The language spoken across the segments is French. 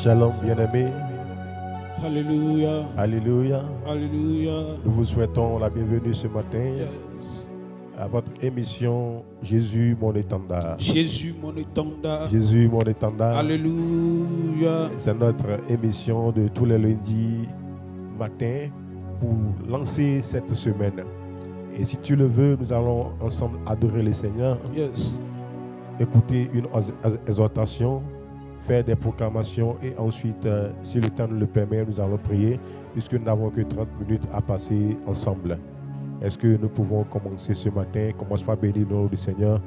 Shalom bien-aimés. Alléluia. Alléluia. Alléluia. Nous vous souhaitons la bienvenue ce matin à votre émission Jésus mon étendard. Jésus mon étendard. Jésus mon étendard. Alléluia. C'est notre émission de tous les lundis matin pour lancer cette semaine. Et si tu le veux, nous allons ensemble adorer le Seigneur, écouter une exhortation, faire des proclamations et ensuite, si le temps nous le permet, nous allons prier puisque nous n'avons que 30 minutes à passer ensemble. Est-ce que nous pouvons commencer ce matin? Commence par bénir le nom du Seigneur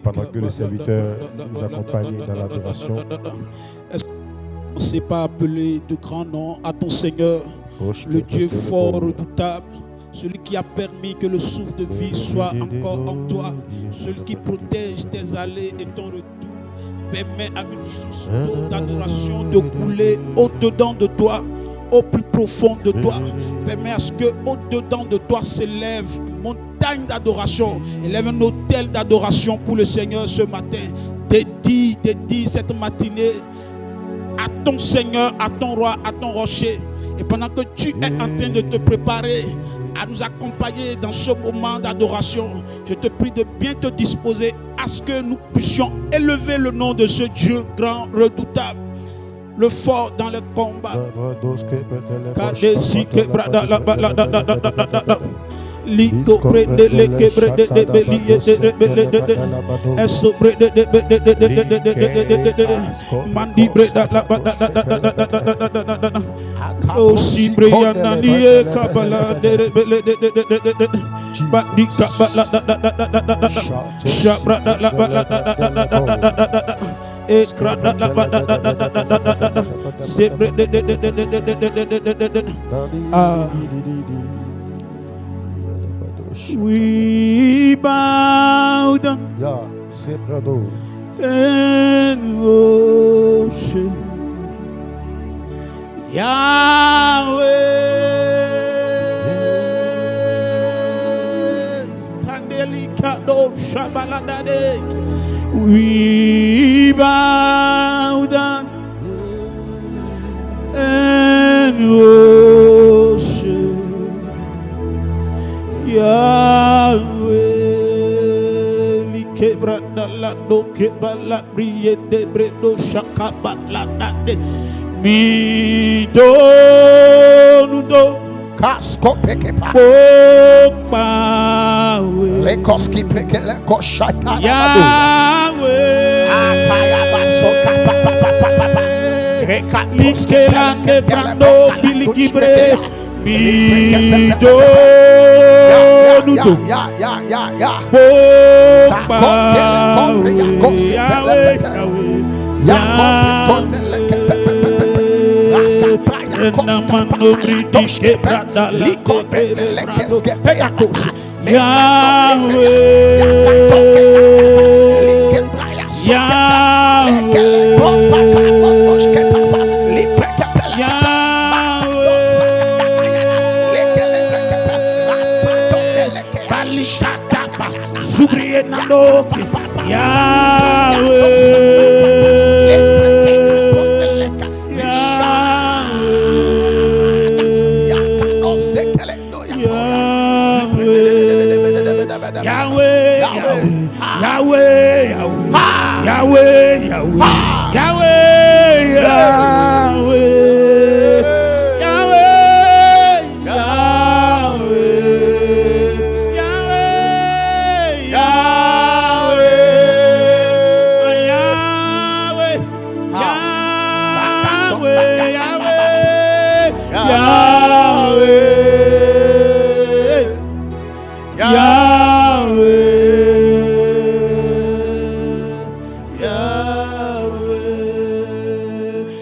pendant que le serviteur nous accompagne dans l'adoration. Est-ce qu'on ne sait pas appeler de grands noms à ton Seigneur, le Dieu fort, redoutable, celui qui a permis que le souffle de vie soit encore en toi, celui qui protège tes allées et ton retour, permet à une source d'eau d'adoration de couler au-dedans de toi, au plus profond de toi, permet à ce que au-dedans de toi s'élève une montagne d'adoration, élève un autel d'adoration pour le Seigneur ce matin. Dédie cette matinée à ton Seigneur, à ton roi, à ton rocher. Et pendant que tu es en train de te préparer à nous accompagner dans ce moment d'adoration, je te prie de bien te disposer à ce que nous puissions élever le nom de ce Dieu grand, redoutable, le fort dans le combat. Ligo prende le quebre de belie de sobre de mandi breda la o sibriana nie kabala de badi kabala shabra la e krada la sebre ah. We bow down and worship Yahweh. We bow down and worship Yahweh, likebra dalando kebala priye de bredo shakabala dade mi do nudo Kasko pekepa pokpa le koski peke le koshata Yahweh akaya basoka papa reka likelande brando bilikibre mi do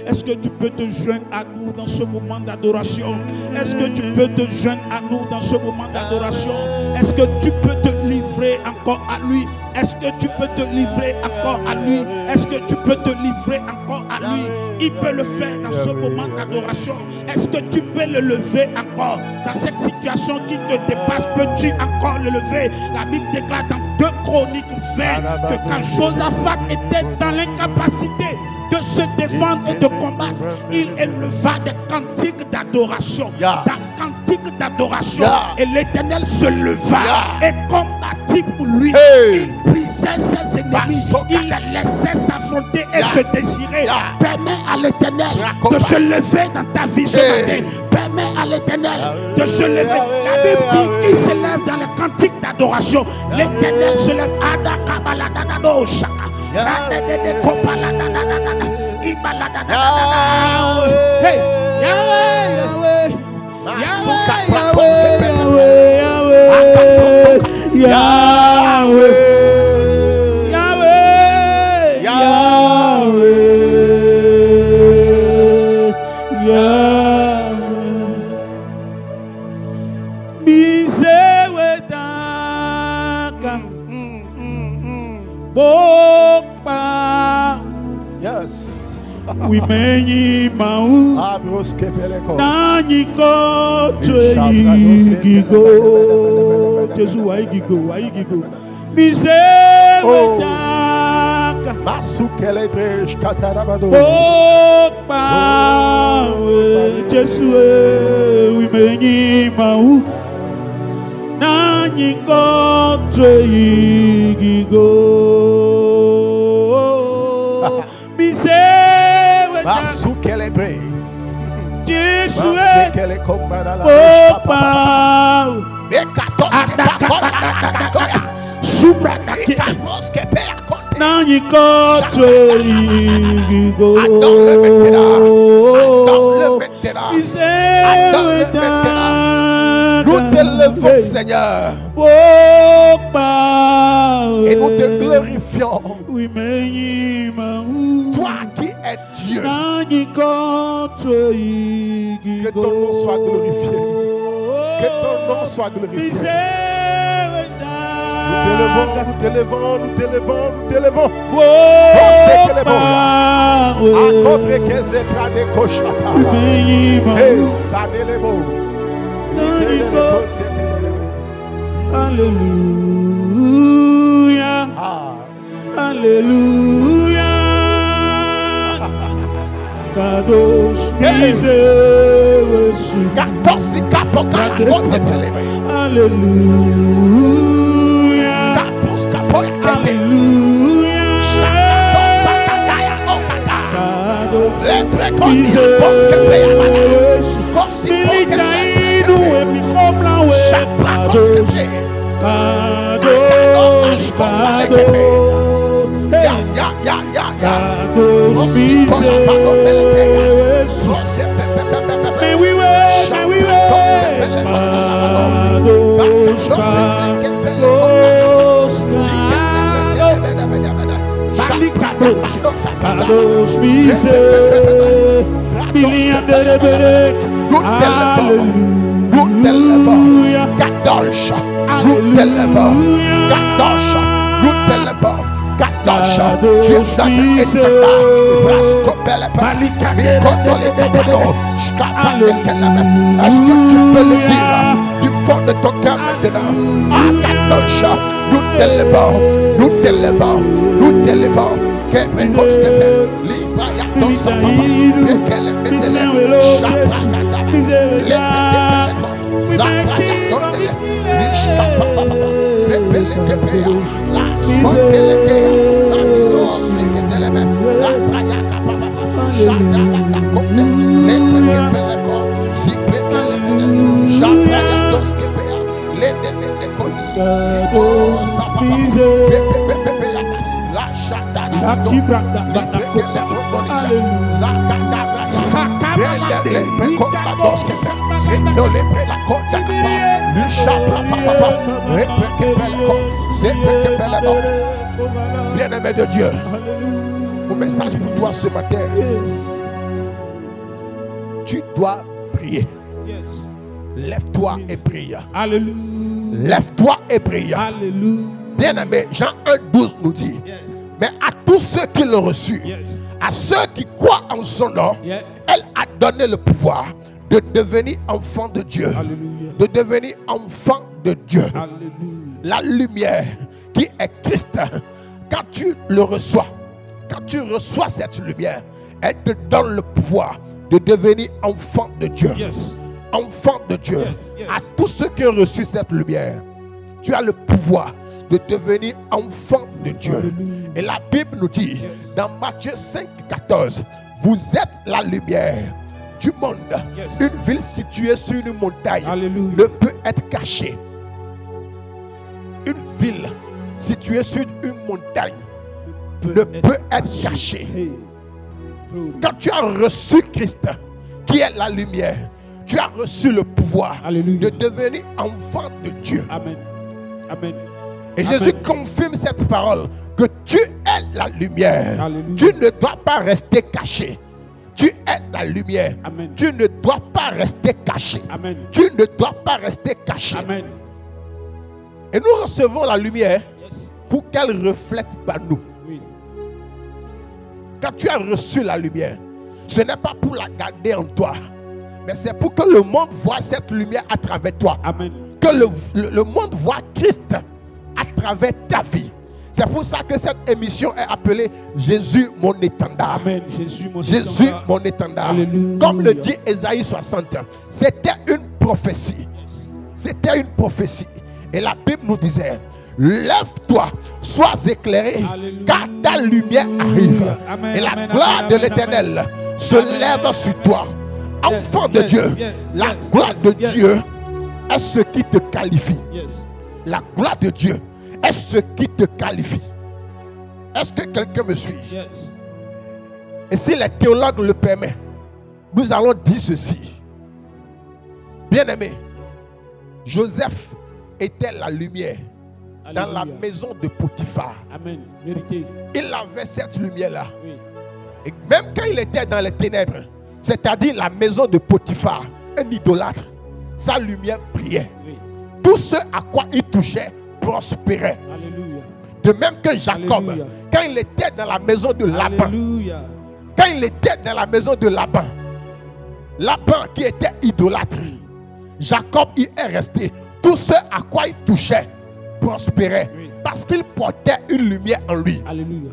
Est-ce que tu peux te joindre à nous dans ce moment d'adoration? Est-ce que tu peux te joindre à nous dans ce moment d'adoration? Est-ce que tu peux te livrer encore à lui? Est-ce que tu peux te livrer encore à lui? Est-ce que tu peux te livrer encore à lui? Il peut le faire dans ce moment d'adoration. Est-ce que tu peux le lever encore dans cette situation qui te dépasse? Peux-tu encore le lever? La Bible déclare dans 2 Chroniques 20 que quand Josaphat était dans l'incapacité de se défendre et de combattre, il éleva des cantiques d'adoration. Des cantiques d'adoration. Et l'Éternel se leva et combattit pour lui. Il brisait ses ennemis. Il les laissait s'affronter et se désirer. Permets à l'Éternel de se lever dans ta vie ce matin. Permets à l'Éternel de se lever. La Bible dit qu'il se lève dans les cantiques d'adoration. L'Éternel se lève. We many mau nani go gigo Jesu wai gigo mise wetaka masukele bresh katarabado pa Jesu we many mau nani go gigo mise Masukelebre. Jésus Masukele komara la papa. Supra Nani kote igigo. Nous t'élevons, Seigneur. Et nous te glorifions. Toi qui es Dieu. Que ton nom soit glorifié. Que ton nom soit glorifié. Nous t'élevons. Oh, c'est que les bons. Accordez que c'est près de Koshata. Hey, ça n'est les beaux. Alléluia. Alléluia. Kadosh Alléluia. Est-ce que tu peux le dire du fond de ton cœur maintenant? Nous t'élevons. Bien-aimé de Dieu, mon message pour toi ce matin, tu dois prier. Lève-toi et prie. Alléluia. Lève-toi et prie. Alléluia. Bien-aimé, Jean 1,12 nous dit, mais à tous ceux qui l'ont reçu, à ceux qui croient en son nom, elle a donné le pouvoir de devenir enfant de Dieu. Alléluia. De devenir enfant de Dieu. Alléluia. La lumière qui est Christ, quand tu le reçois, quand tu reçois cette lumière, elle te donne le pouvoir de devenir enfant de Dieu. Yes. Enfant de Dieu. Yes. Yes. À tous ceux qui ont reçu cette lumière, tu as le pouvoir de devenir enfant de Dieu. Hallelujah. Et la Bible nous dit, Yes. dans Matthieu 5, 14, vous êtes la lumière du monde. Yes. Une ville située sur une montagne Hallelujah. ne peut être cachée. Une ville située sur une montagne ne peut être cachée. Hey. Quand tu as reçu Christ, qui est la lumière, tu as reçu le pouvoir Hallelujah. de devenir enfant de Dieu. Amen. Amen. Et Amen. Jésus confirme cette parole, que tu es la lumière. Hallelujah. Tu ne dois pas rester caché. Tu es la lumière. Amen. Tu ne dois pas rester caché. Amen. Tu ne dois pas rester caché. Amen. Et nous recevons la lumière Yes. pour qu'elle reflète par nous. Oui. Quand tu as reçu la lumière, ce n'est pas pour la garder en toi, mais c'est pour que le monde voit cette lumière à travers toi. Amen. Que le monde voit Christ à travers ta vie. C'est pour ça que cette émission est appelée Jésus mon étendard. Amen. Jésus mon Jésus étendard. mon étendard. Alléluia. Comme le dit Ésaïe 60, c'était une prophétie. Yes. C'était une prophétie. Et la Bible nous disait, lève-toi, sois éclairé, Alléluia. car ta lumière arrive. Amen, Et la amen, gloire amen, de amen, l'Éternel amen. se Amen. lève sur toi. Enfant de yes, Dieu, yes, la yes, gloire yes, de yes. Dieu est ce qui te qualifie. Yes. La gloire de Dieu est ce qui te qualifie. Est-ce que quelqu'un me suit? Yes. Et si les théologues le permettent, nous allons dire ceci. Bien-aimé, Joseph était la lumière dans la Alléluia. maison de Potiphar. Amen. Vérité. Il avait cette lumière-là. Oui. Et même quand il était dans les ténèbres, c'est-à-dire la maison de Potiphar, un idolâtre, sa lumière brillait. Oui. Tout ce à quoi il touchait prospérait. Alléluia. De même que Jacob, Alléluia. quand il était dans la maison de Laban, Alléluia. quand il était dans la maison de Laban, Laban qui était idolâtre, Jacob y est resté. Tout ce à quoi il touchait prospérait. Oui. Parce qu'il portait une lumière en lui. Alléluia.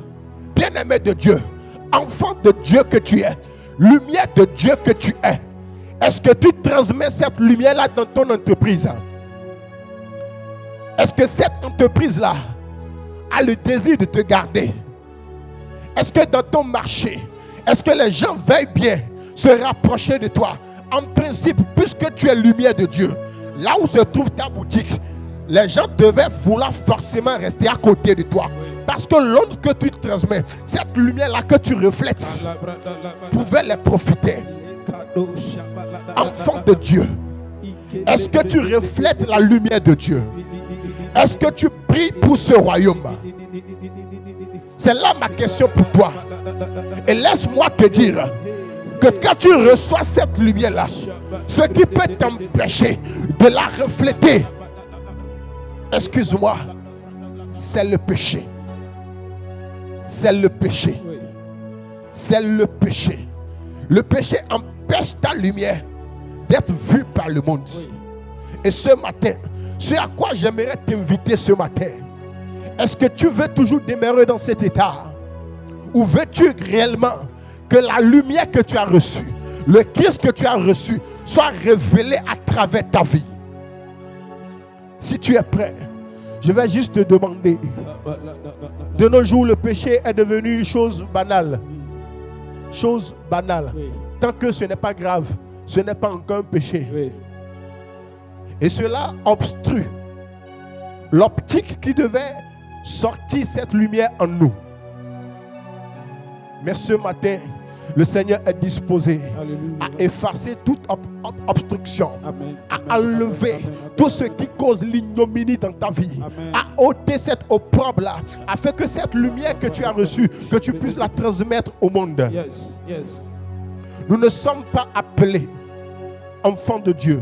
Bien-aimé de Dieu, enfant de Dieu que tu es, lumière de Dieu que tu es, est-ce que tu transmets cette lumière-là dans ton entreprise? Est-ce que cette entreprise-là a le désir de te garder? Est-ce que dans ton marché, est-ce que les gens veillent bien se rapprocher de toi? En principe, puisque tu es lumière de Dieu, là où se trouve ta boutique, les gens devaient vouloir forcément rester à côté de toi. Parce que l'onde que tu transmets, cette lumière-là que tu reflètes, pouvait les profiter. Enfant de Dieu, est-ce que tu reflètes la lumière de Dieu? Est-ce que tu pries pour ce royaume? C'est là ma question pour toi. Et laisse-moi te dire que quand tu reçois cette lumière-là, ce qui peut t'empêcher de la refléter, excuse-moi, c'est le péché. C'est le péché. C'est le péché. Le péché empêche ta lumière d'être vue par le monde. Et ce matin, ce à quoi j'aimerais t'inviter ce matin, est-ce que tu veux toujours demeurer dans cet état? Ou veux-tu réellement que la lumière que tu as reçue, le Christ que tu as reçu, soit révélé à travers ta vie? Si tu es prêt, je vais juste te demander. De nos jours, le péché est devenu une chose banale. Chose banale. Oui. Tant que ce n'est pas grave, ce n'est pas encore un péché. Oui. Et cela obstrue l'optique qui devait sortir cette lumière en nous. Mais ce matin, le Seigneur est disposé Alléluia. à effacer toute obstruction, Amen. à enlever Amen. tout ce qui cause l'ignominie dans ta vie, Amen. à ôter cette opprobre-là, afin que cette lumière que tu as reçue, que tu puisses la transmettre au monde. Yes. Yes. Nous ne sommes pas appelés enfants de Dieu,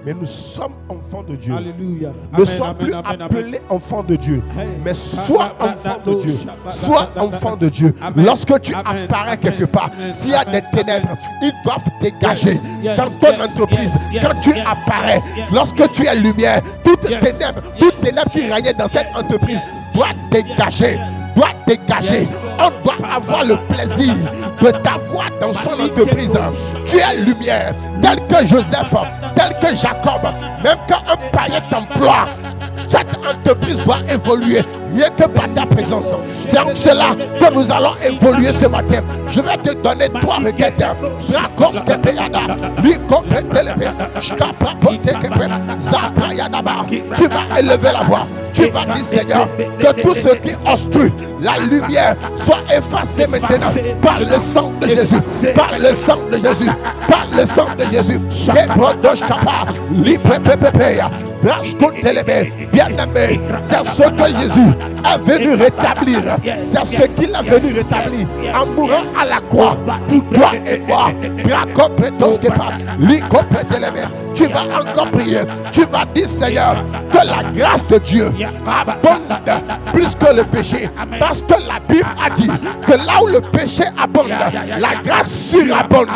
mais nous sommes enfants de Dieu. Alléluia. Ne Amen, sois amen, plus amen, appelé enfant de Dieu, Hey. mais sois enfant de Dieu. Sois enfant de Dieu. Amen. Lorsque tu Amen. apparais Amen. quelque part, Amen. s'il y a Amen. des ténèbres, ils doivent dégager. Yes. Yes. Dans ton Yes. entreprise, Yes. quand tu Yes. apparais, Yes. lorsque tu es lumière, toute Yes. ténèbres, Yes. toute ténèbre qui régnait dans cette Yes. entreprise Yes. doit Yes. dégager. Yes. doit dégager. On doit avoir le plaisir de t'avoir dans son entreprise. Tu es lumière, tel que Joseph, tel que Jacob. Même quand un païen t'emploie, cette entreprise doit évoluer, rien que par ta présence. C'est en cela que nous allons évoluer ce matin. Je vais te donner 3 requêtes. Tu vas élever la voix. Tu vas dire, Seigneur, que tout ce qui obstrue la lumière soit effacé maintenant par le sang de Jésus. Par le sang de Jésus. Par le sang de Jésus. Bien-aimé, c'est ce que Jésus est venu rétablir. C'est ce qu'il est venu rétablir en mourant à la croix pour toi et moi. Tu vas encore prier. Tu vas dire, Seigneur, que la grâce de Dieu abonde plus que le péché. Parce que la Bible a dit que là où le péché abonde, la grâce surabonde.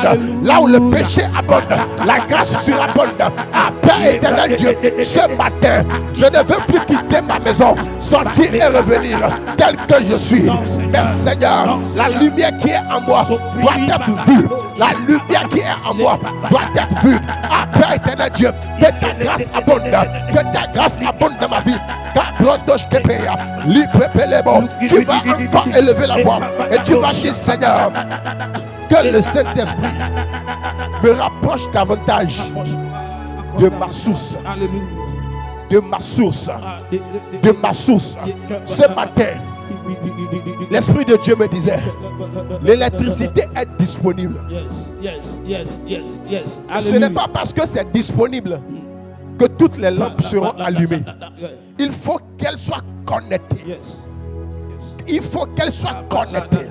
Là où le péché abonde, la grâce surabonde. Ah, Père éternel Dieu, ce matin, je ne veux plus quitter ma maison, sortir et revenir tel que je suis. Mais Seigneur, la lumière qui est en moi doit être vue. La lumière qui est en moi doit être vue. Ah, Père éternel Dieu, que ta grâce abonde, que ta grâce abonde dans ma vie. Tu vas encore élever la voix et tu vas dire, Seigneur, que le Saint-Esprit me rapproche davantage de ma source. De ma source. De ma source. Ce matin, l'Esprit de Dieu me disait, l'électricité est disponible. Ce n'est pas parce que c'est disponible que toutes les lampes seront allumées. Il faut qu'elles soient connectées. Il faut qu'elles soient connectées.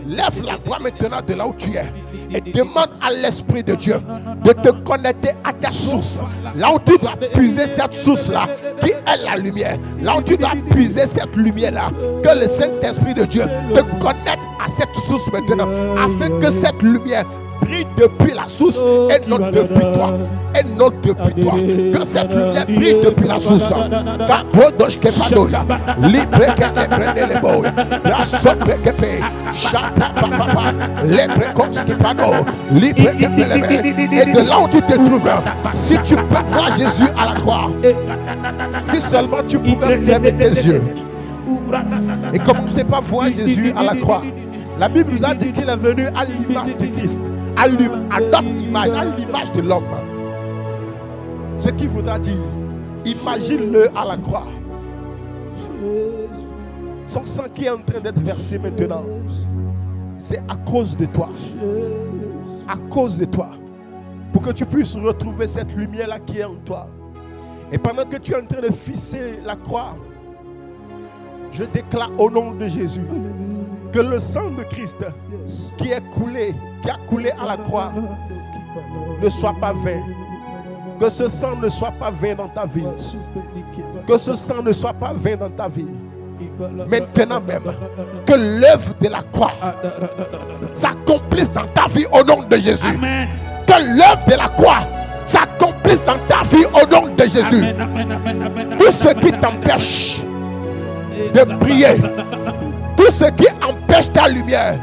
Lève la voix maintenant de là où tu es et demande à l'Esprit de Dieu de te connecter à ta source. Là où tu dois puiser cette source-là, qui est la lumière. Là où tu dois puiser cette lumière-là, que le Saint-Esprit de Dieu te connecte à cette source maintenant, afin que cette lumière brille depuis la source et non depuis toi. Et non depuis toi. Que cette lumière brille depuis la source. Et de là où tu te trouves, si tu peux voir Jésus à la croix, si seulement tu pouvais fermer tes yeux et commencer par voir Jésus à la croix. La Bible nous a dit qu'il est venu à l'image de Christ, à notre image, à l'image de l'homme. Ce qui voudra dire, imagine-le à la croix. Son sang qui est en train d'être versé maintenant, c'est à cause de toi. À cause de toi. Pour que tu puisses retrouver cette lumière-là qui est en toi. Et pendant que tu es en train de fisser la croix, je déclare au nom de Jésus que le sang de Christ qui a coulé à la croix ne soit pas vain. Que ce sang ne soit pas vain dans ta vie. Que ce sang ne soit pas vain dans ta vie. Maintenant même, que l'œuvre de la croix s'accomplisse dans ta vie au nom de Jésus. Amen. Que l'œuvre de la croix s'accomplisse dans ta vie au nom de Jésus. Tout ce qui t'empêche de prier, tout ce qui empêche ta lumière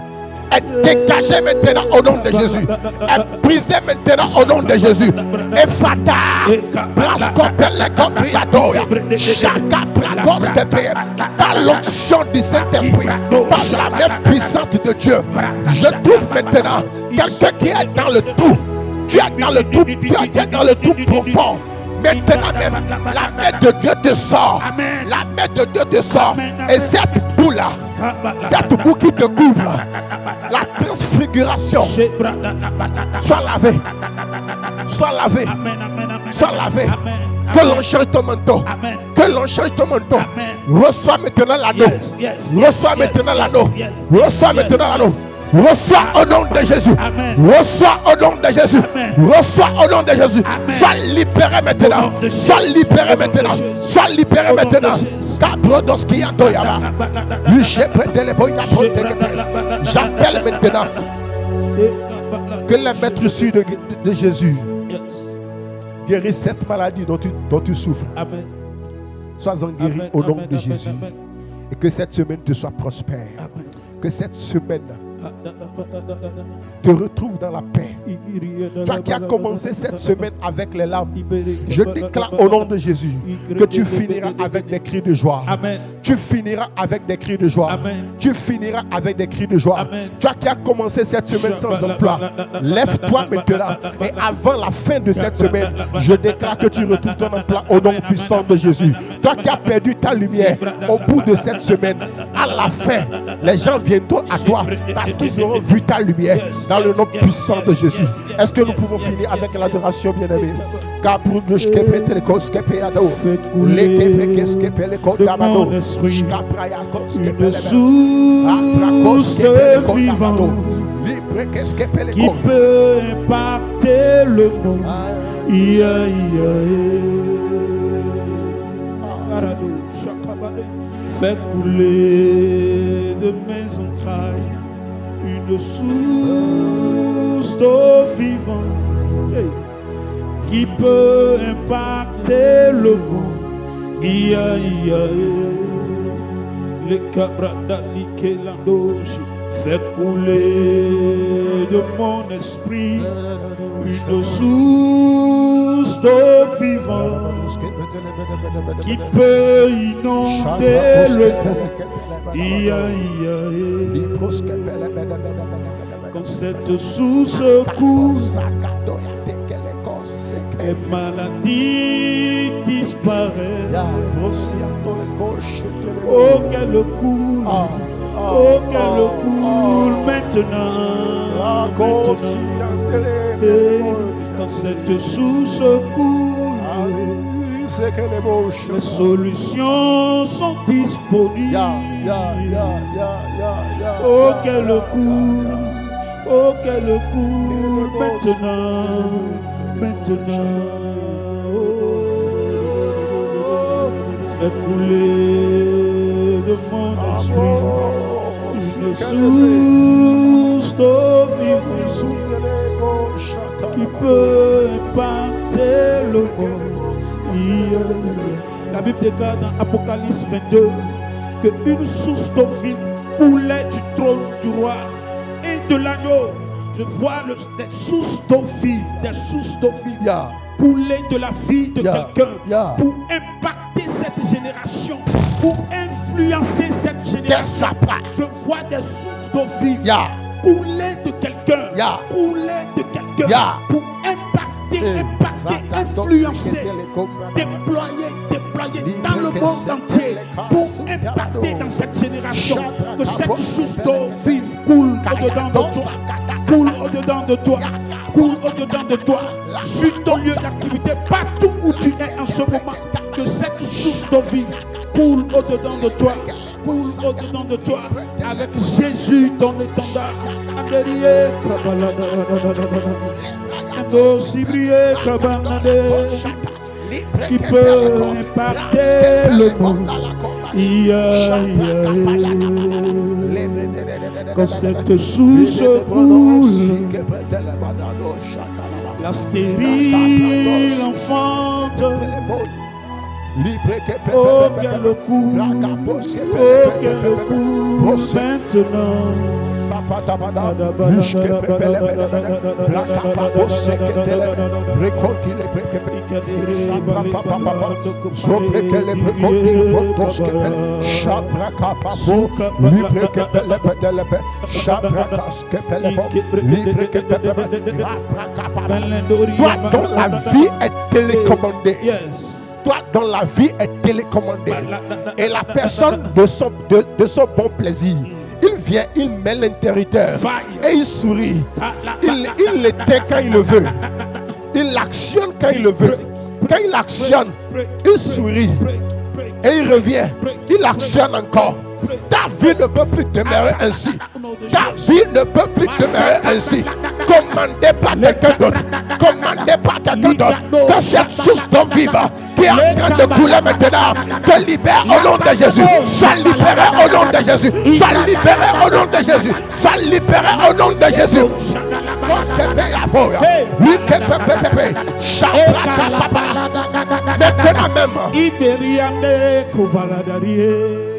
est dégagé maintenant au nom de Jésus. Est brisé maintenant au nom de Jésus. Et fata, par l'onction du Saint-Esprit, par la main puissante de Dieu, je trouve maintenant quelqu'un qui est dans le tout. Tu es dans le tout, tu es dans le tout profond. Maintenant même, la main de Dieu te sort. Amen. La main de Dieu te sort. Amen. Et cette boue-là, cette boue qui te couvre, la transfiguration, sois lavé. Sois lavé. Sois lavé. Que l'on change ton manteau. Amen. Que l'on change ton manteau. Amen. Reçois maintenant l'anneau. Reçois maintenant l'anneau. Reçois maintenant l'anneau. Reçois au nom de Jésus. Amen. Reçois au nom de Jésus. Amen. Reçois au nom de Jésus. Amen. Sois libéré maintenant. Sois libéré maintenant. Sois libéré maintenant. J'appelle maintenant que les maîtres issus de Jésus guérissent cette maladie dont tu souffres. Amen. Sois en guéri au nom de Jésus. Et que cette semaine te soit prospère. Amen. Que cette semaine te retrouve dans la paix. Toi qui as commencé cette semaine avec les larmes, je déclare au nom de Jésus que tu finiras avec des cris de joie. Amen. Tu finiras avec des cris de joie. Amen. Tu finiras avec des cris de joie. Amen. Toi qui as commencé cette semaine sans emploi, lève-toi maintenant. Et avant la fin de cette semaine, je déclare que tu retrouves ton emploi au nom puissant de Jésus. Toi qui as perdu ta lumière, au bout de cette semaine, à la fin, les gens viendront à toi parce qu'ils auront vu ta lumière dans le nom puissant de Jésus. Est-ce que nous pouvons finir avec l'adoration, bien-aimés? Une source de vivant qui peut impacter le monde. Fais couler de mes entrailles une source d'eau vivante qui peut impacter le monde. Les cabras d'Aliké Landoche, fais couler de mon esprit une source d'eau vivante qui peut inonder le monde. Quand cette source coule, les maladies disparaissent. Oh qu'elle coule, oh qu'elle coule maintenant. Quand cette source coule, les solutions sont disponibles. Oh qu'elle coule, oh qu'elle coule maintenant. Fais couler de mon esprit une source d'eau vivante qui peut impacter le monde. La Bible déclare dans Apocalypse 22 qu'une source d'eau vive coulait du trône du roi et de l'agneau. Je vois des sources d'eau vive, couler de la vie de quelqu'un pour impacter cette génération, pour influencer cette génération. Je vois des sources d'eau vive couler de quelqu'un, pour impacter, influencer, déployer dans le monde entier, pour impacter dans cette génération. Que cette source d'eau vive coule au-dedans de toi. Coule au-dedans de toi, coule au-dedans de toi, sur ton lieu d'activité, partout où tu es en ce moment, que cette source d'eau vive coule au-dedans de toi, coule au-dedans de toi, avec Jésus ton étendard. Qui peut impacter le monde. Quand cette source coule, la stérile enfante, oh qu'elle coule, oh qu'elle coule maintenant. Toi dont la vie est télécommandée. Toi dont la vie est télécommandée. Et la personne de son bon plaisir, il vient, il met l'interrupteur et il sourit. Il l'éteint quand il le veut. Il l'actionne quand il le veut. Quand il actionne, il sourit. Et il revient. Il actionne encore. Ta vie ne peut plus demeurer ainsi. Ta vie ne peut plus demeurer ainsi. Commandé par quelqu'un d'autre. Commandé par quelqu'un d'autre. Que cette source d'eau vive qui est en train de couler maintenant te libère au nom de Jésus. Sois libéré au nom de Jésus. Sois libéré au nom de Jésus. Sois libéré au nom de Jésus.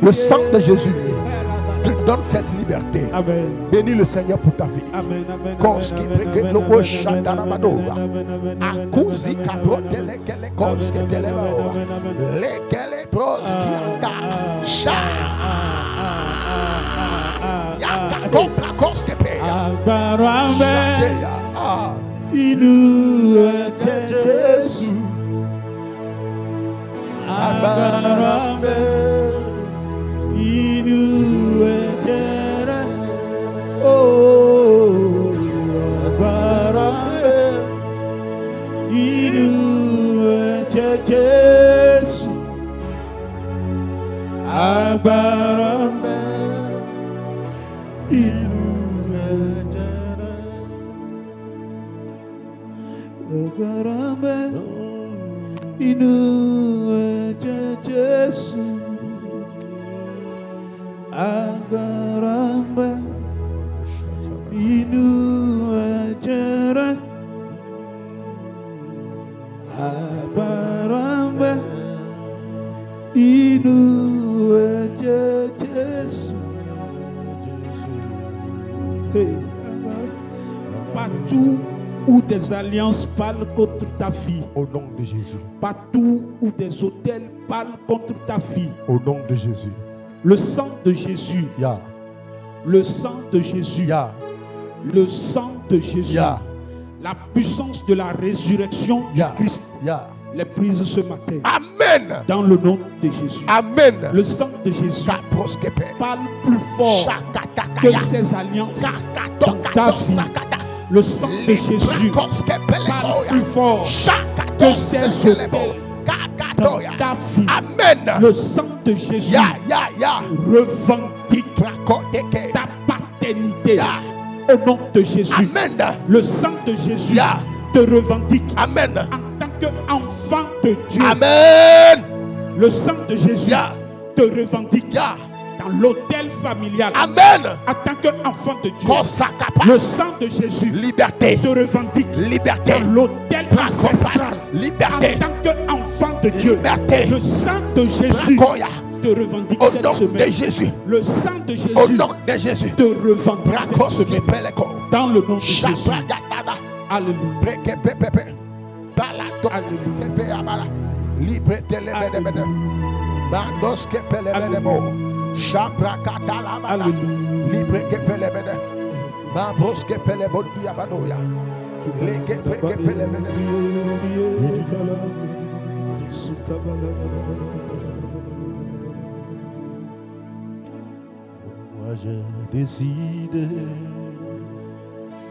Le sang de Jésus te donne cette liberté. Amen. Bénis le Seigneur pour ta vie. Amen. Amen. Partout où des alliances parlent contre ta vie, au nom de Jésus. Partout où des autels parlent contre ta vie, au nom de Jésus. Le sang de Jésus. Yeah. Le sang de Jésus. Yeah. Le sang de Jésus. Yeah. La puissance de la résurrection du Christ. Yeah. Les prises ce matin. Amen. Dans le nom de Jésus. Amen. Le sang de Jésus parle plus fort que ces alliances dans ta vie. Le sang de Jésus parle plus fort que ces autels dans ta vie. Amen. Le sang de Jésus revendique ta paternité. Au nom de Jésus. Amen. Le sang de Jésus te revendique. Amen. En tant qu'enfant de Dieu. Amen. Le sang de Jésus te revendique dans l'autel familial. Amen. En tant qu'enfant de Dieu. Le sang de Jésus liberté te revendique. Liberté. Dans l'autel ancestral. Liberté. En tant qu'enfant de Dieu. Liberté. Le sang de Jésus te revendique au cette nom semaine. de Jésus. Le sang de Jésus au nom de Jésus te revendique cette semaine. Dans le nom de Jésus. Alléluia. Moi j'ai décidé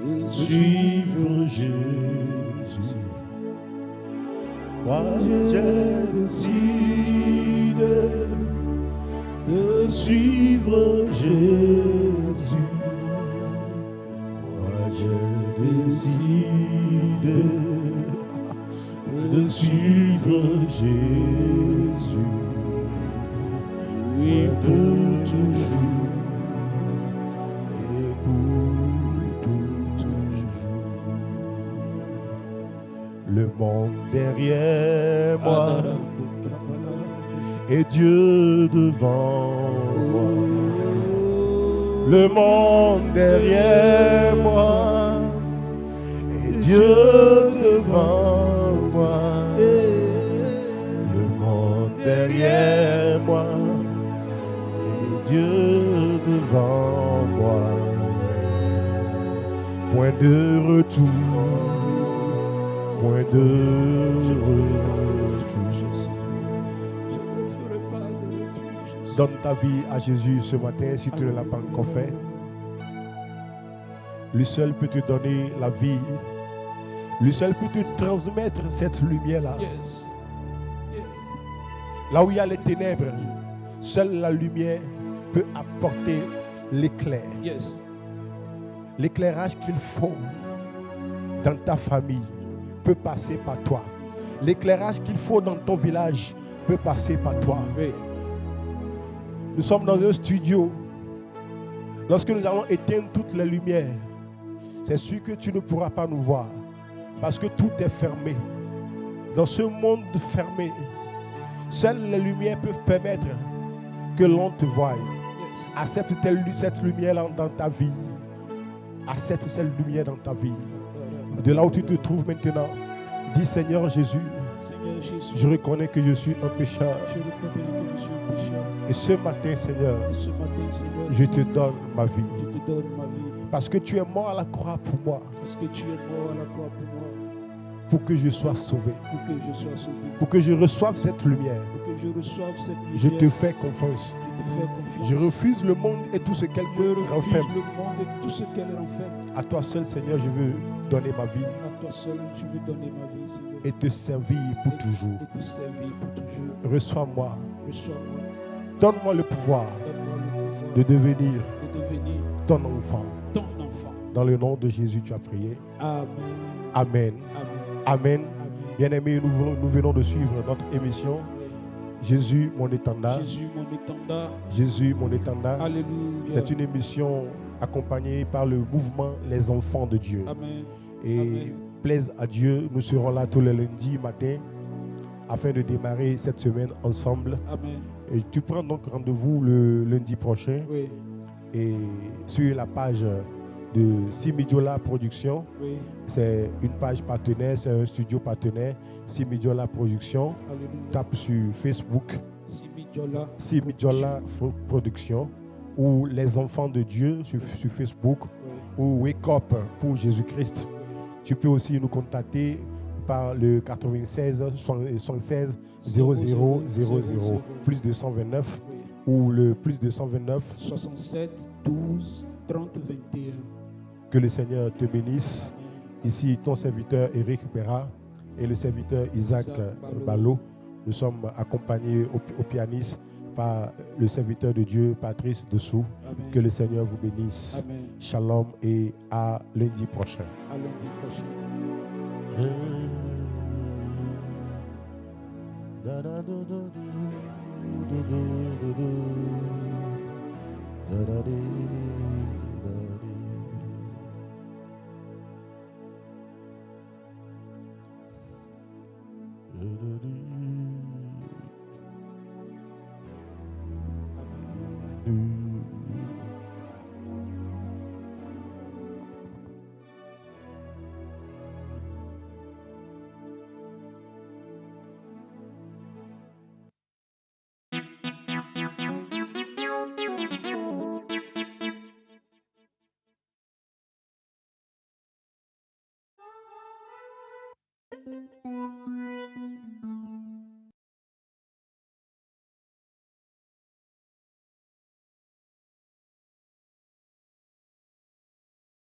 de suivre Jésus. Moi j'ai décidé de suivre Jésus. Moi j'ai décidé de suivre Jésus. Oui, pour toujours. Et pour toujours. Le monde derrière moi et Dieu devant moi. Le monde derrière moi et Dieu devant moi. Le monde derrière moi et Dieu devant moi. Point de retour, point de retour. Donne ta vie à Jésus ce matin si tu ne l'as pas encore fait. Lui seul peut te donner la vie. Lui seul peut te transmettre cette lumière-là. Yes. Yes. Là où il y a les ténèbres, seule la lumière peut apporter l'éclair. Yes. L'éclairage qu'il faut dans ta famille peut passer par toi. L'éclairage qu'il faut dans ton village peut passer par toi. Oui. Nous sommes dans un studio. Lorsque nous allons éteindre toutes les lumières, c'est sûr que tu ne pourras pas nous voir parce que tout est fermé. Dans ce monde fermé, seules les lumières peuvent permettre que l'on te voie. Accepte cette lumière dans ta vie. Accepte cette lumière dans ta vie. De là où tu te trouves maintenant, dis Seigneur Jésus, je reconnais que je suis un pécheur. Et ce matin, Seigneur, je te donne ma vie. Parce que tu es mort à la croix pour moi. Pour que je sois sauvé. Pour que je reçoive cette lumière. Je te fais confiance. Je refuse le monde et tout ce qu'elle renferme. À toi seul, Seigneur, je veux donner ma vie. Et te servir pour toujours. Reçois-moi. Donne-moi le pouvoir de devenir ton enfant. Dans le nom de Jésus, tu as prié. Amen. Amen. Amen. Bien-aimés, nous venons de suivre notre émission. Jésus, mon étendard. Jésus, mon étendard. Jésus, mon étendard. Alléluia. C'est une émission accompagnée par le mouvement Les Enfants de Dieu. Amen. Et Amen. Plaise à Dieu, nous serons là tous les lundis matin afin de démarrer cette semaine ensemble. Amen. Et tu prends donc rendez-vous le lundi prochain. Oui. Et sur la page de Simidiola Production. Oui. C'est une page partenaire, c'est un studio partenaire, Simidiola Production. Alléluia. Tape sur Facebook Simidiola Production ou Les Enfants de Dieu sur Facebook, oui. ou Wake Up pour Jésus-Christ. Oui. Tu peux aussi nous contacter par le 96 76 00 00 plus 229 Oui. ou le plus 229 67 12 30 21. Que le Seigneur te bénisse. Ici, ton serviteur Eric Béra et le serviteur Isaac Ballot. Nous sommes accompagnés au pianiste par le serviteur de Dieu, Patrice Dessous. Amen. Que le Seigneur vous bénisse. Amen. Shalom et à lundi prochain. À lundi prochain.